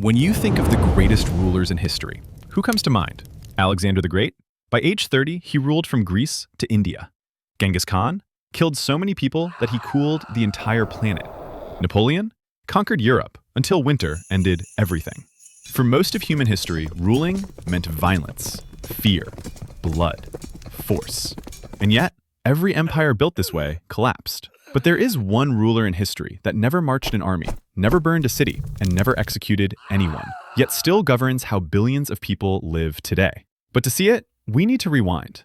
When you think of the greatest rulers in history, who comes to mind? Alexander the Great? By age 30, he ruled from Greece to India. Genghis Khan killed so many people that he cooled the entire planet. Napoleon conquered Europe until winter ended everything. For most of human history, ruling meant violence, fear, blood, force. And yet, every empire built this way collapsed. But there is one ruler in history that never marched an army, never burned a city, and never executed anyone, yet still governs how billions of people live today. But to see it, we need to rewind.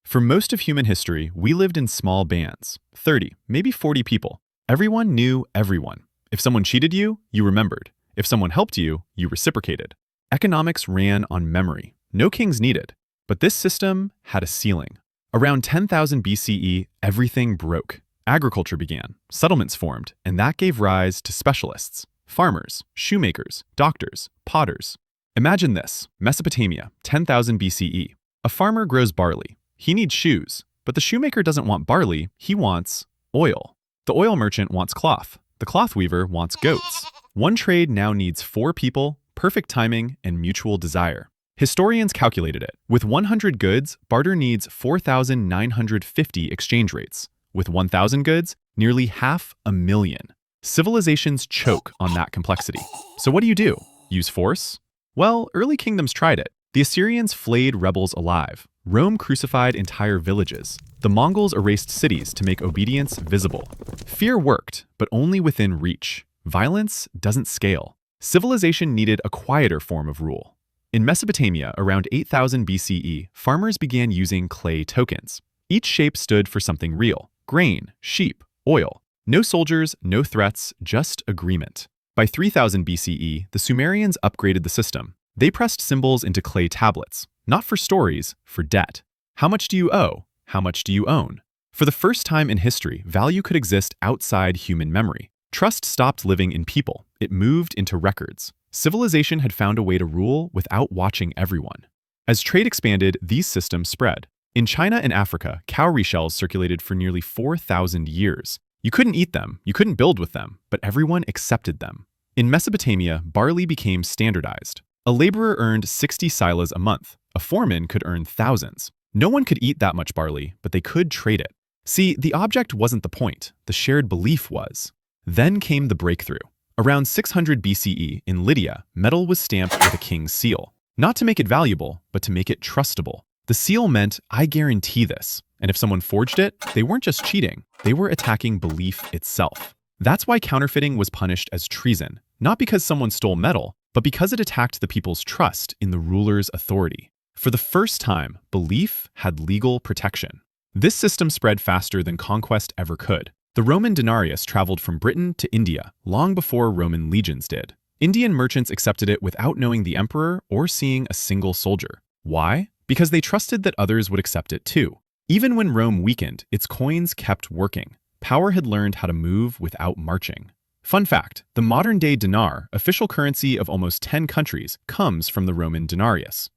For most of human history, we lived in small bands, 30, maybe 40 people. Everyone knew everyone. If someone cheated you, you remembered. If someone helped you, you reciprocated. Economics ran on memory. No kings needed. But this system had a ceiling. Around 10,000 BCE, everything broke. Agriculture began, settlements formed, and that gave rise to specialists, farmers, shoemakers, doctors, potters. Imagine this, Mesopotamia, 10,000 BCE. A farmer grows barley. He needs shoes, but the shoemaker doesn't want barley, he wants oil. The oil merchant wants cloth. The cloth weaver wants goats. One trade now needs 4 people, perfect timing, and mutual desire. Historians calculated it. With 100 goods, barter needs 4,950 exchange rates. With 1,000 goods, nearly 500,000. Civilizations choke on that complexity. So what do? Use force? Well, early kingdoms tried it. The Assyrians flayed rebels alive. Rome crucified entire villages. The Mongols erased cities to make obedience visible. Fear worked, but only within reach. Violence doesn't scale. Civilization needed a quieter form of rule. In Mesopotamia, around 8,000 BCE, farmers began using clay tokens. Each shape stood for something real. Grain, sheep, oil. No soldiers, no threats, just agreement. By 3000 BCE, the Sumerians upgraded the system. They pressed symbols into clay tablets, not for stories, for debt. How much do you owe? How much do you own? For the first time in history, value could exist outside human memory. Trust stopped living in people. It moved into records. Civilization had found a way to rule without watching everyone. As trade expanded, these systems spread. In China and Africa, cowrie shells circulated for nearly 4,000 years. You couldn't eat them, you couldn't build with them, but everyone accepted them. In Mesopotamia, barley became standardized. A laborer earned 60 silas a month. A foreman could earn thousands. No one could eat that much barley, but they could trade it. See, the object wasn't the point, the shared belief was. Then came the breakthrough. Around 600 BCE, in Lydia, metal was stamped with a king's seal. Not to make it valuable, but to make it trustable. The seal meant, I guarantee this. And if someone forged it, they weren't just cheating, they were attacking belief itself. That's why counterfeiting was punished as treason, not because someone stole metal, but because it attacked the people's trust in the ruler's authority. For the first time, belief had legal protection. This system spread faster than conquest ever could. The Roman denarius traveled from Britain to India long before Roman legions did. Indian merchants accepted it without knowing the emperor or seeing a single soldier. Why? Because they trusted that others would accept it too. Even when Rome weakened, its coins kept working. Power had learned how to move without marching. Fun fact, the modern-day dinar, official currency of almost 10 countries, comes from the Roman denarius.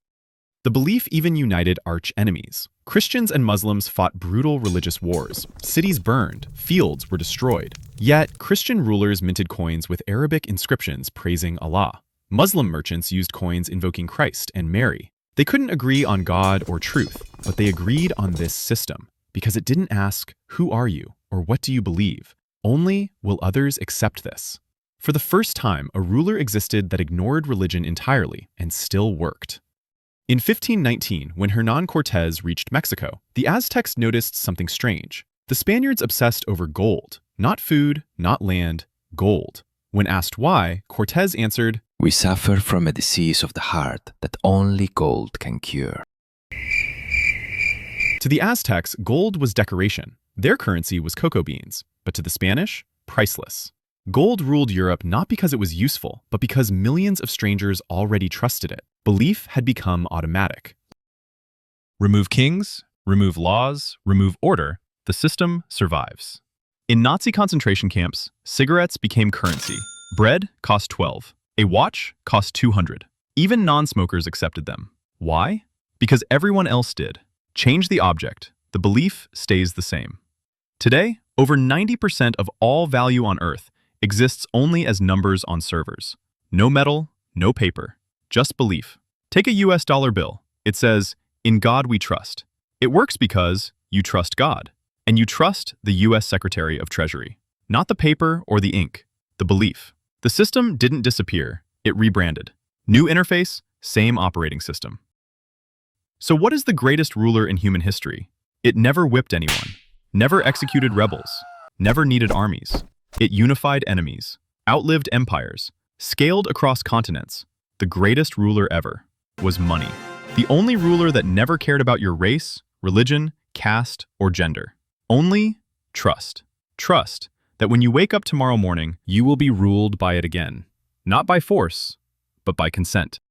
The belief even united arch-enemies. Christians and Muslims fought brutal religious wars. Cities burned, fields were destroyed. Yet, Christian rulers minted coins with Arabic inscriptions praising Allah. Muslim merchants used coins invoking Christ and Mary. They couldn't agree on God or truth, but they agreed on this system because it didn't ask, who are you or what do you believe? Only, will others accept this? For the first time, a ruler existed that ignored religion entirely and still worked. In 1519, when Hernán Cortés reached Mexico, the Aztecs noticed something strange. The Spaniards obsessed over gold, not food, not land, gold. When asked why, Cortés answered, "We suffer from a disease of the heart that only gold can cure." To the Aztecs, gold was decoration. Their currency was cocoa beans. But to the Spanish, priceless. Gold ruled Europe not because it was useful, but because millions of strangers already trusted it. Belief had become automatic. Remove kings, remove laws, remove order, the system survives. In Nazi concentration camps, cigarettes became currency. Bread cost 12. A watch cost 200. Even non-smokers accepted them. Why? Because everyone else did. Change the object, the belief stays the same. Today, over 90% of all value on Earth exists only as numbers on servers. No metal, No paper. Just belief. Take a US dollar bill. It says, "In God we trust." It works because you trust God, and you trust the US Secretary of Treasury. Not the paper or the ink, the belief. The system didn't disappear, it rebranded. New interface, same operating system. So what is the greatest ruler in human history? It never whipped anyone, never executed rebels, never needed armies. It unified enemies, outlived empires, scaled across continents. The greatest ruler ever was money. The only ruler that never cared about your race, religion, caste, or gender. Only trust. Trust that when you wake up tomorrow morning, you will be ruled by it again. Not by force, but by consent.